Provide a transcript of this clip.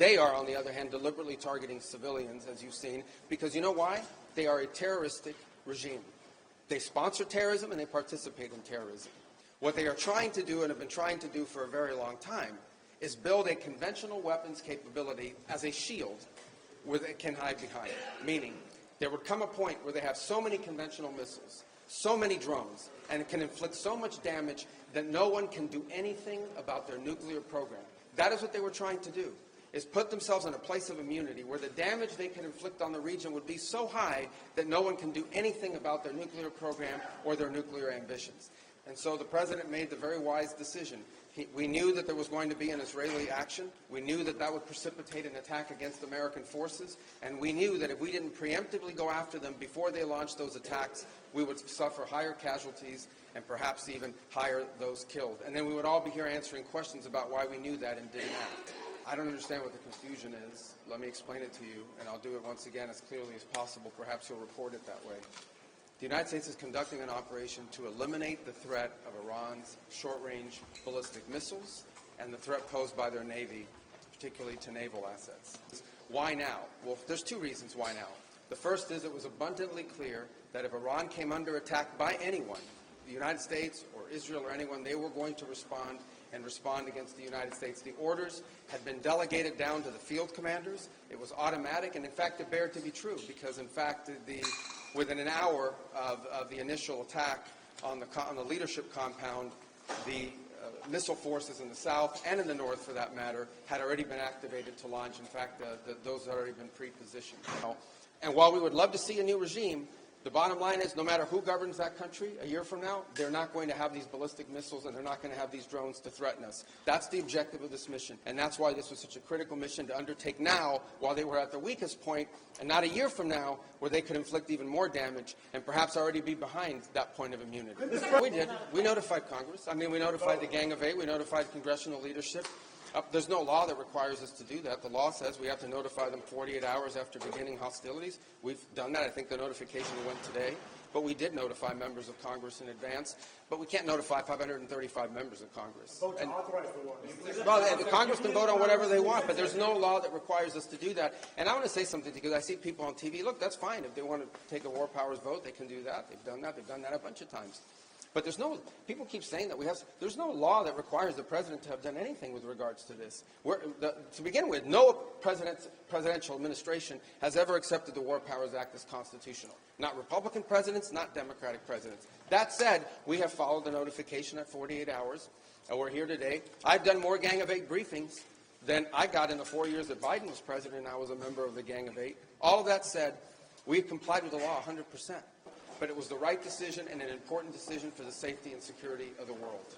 They are, on the other hand, deliberately targeting civilians, as you've seen, because you know why? They are a terroristic regime. They sponsor terrorism and they participate in terrorism. What they are trying to do, and have been trying to do for a very long time, is build a conventional weapons capability as a shield where they can hide behind it. Meaning, there would come a point where they have so many conventional missiles, so many drones, and it can inflict so much damage that no one can do anything about their nuclear program. That is what they were trying to do, is put themselves in a place of immunity where the damage they can inflict on the region would be so high that no one can do anything about their nuclear program or their nuclear ambitions. And so the president made the very wise decision. We knew that there was going to be an Israeli action. We knew that that would precipitate an attack against American forces. And we knew that if we didn't preemptively go after them before they launched those attacks, we would suffer higher casualties and perhaps even higher those killed. And then we would all be here answering questions about why we knew that and didn't act. I don't understand what the confusion is. Let me explain it to you, and I'll do it once again as clearly as possible. Perhaps you'll report it that way. The United States is conducting an operation to eliminate the threat of Iran's short-range ballistic missiles and the threat posed by their Navy, particularly to naval assets. Why now? Well, there's two reasons why now. The first is it was abundantly clear that if Iran came under attack by anyone, the United States or Israel or anyone, they were going to respond and respond against the United States. The orders had been delegated down to the field commanders. It was automatic, and in fact it bared to be true because, in fact, within an hour of the initial attack on the leadership compound, the missile forces in the south and in the north, for that matter, had already been activated to launch. In fact, those had already been pre-positioned. And while we would love to see a new regime, the bottom line is no matter who governs that country a year from now, they're not going to have these ballistic missiles and they're not going to have these drones to threaten us. That's the objective of this mission, and that's why this was such a critical mission to undertake now while they were at their weakest point, and not a year from now where they could inflict even more damage and perhaps already be behind that point of immunity. We did. We notified Congress. I mean, we notified the Gang of Eight. We notified congressional leadership. There's no law that requires us to do that. The law says we have to notify them 48 hours after beginning hostilities. We've done that. I think the notification went today. But we did notify members of Congress in advance. But we can't notify 535 members of Congress. Vote to authorize the war. Well, the Congress can vote on whatever they want, but there's no law that requires us to do that. And I want to say something because I see people on TV. Look, that's fine. If they want to take a war powers vote, they can do that. They've done that. They've done that a bunch of times. But people keep saying that there's no law that requires the president to have done anything with regards to this. To begin with, no presidential administration has ever accepted the War Powers Act as constitutional. Not Republican presidents, not Democratic presidents. That said, we have followed the notification at 48 hours, and we're here today. I've done more Gang of Eight briefings than I got in the 4 years that Biden was president and I was a member of the Gang of Eight. All of that said, we've complied with the law 100%. But it was the right decision and an important decision for the safety and security of the world.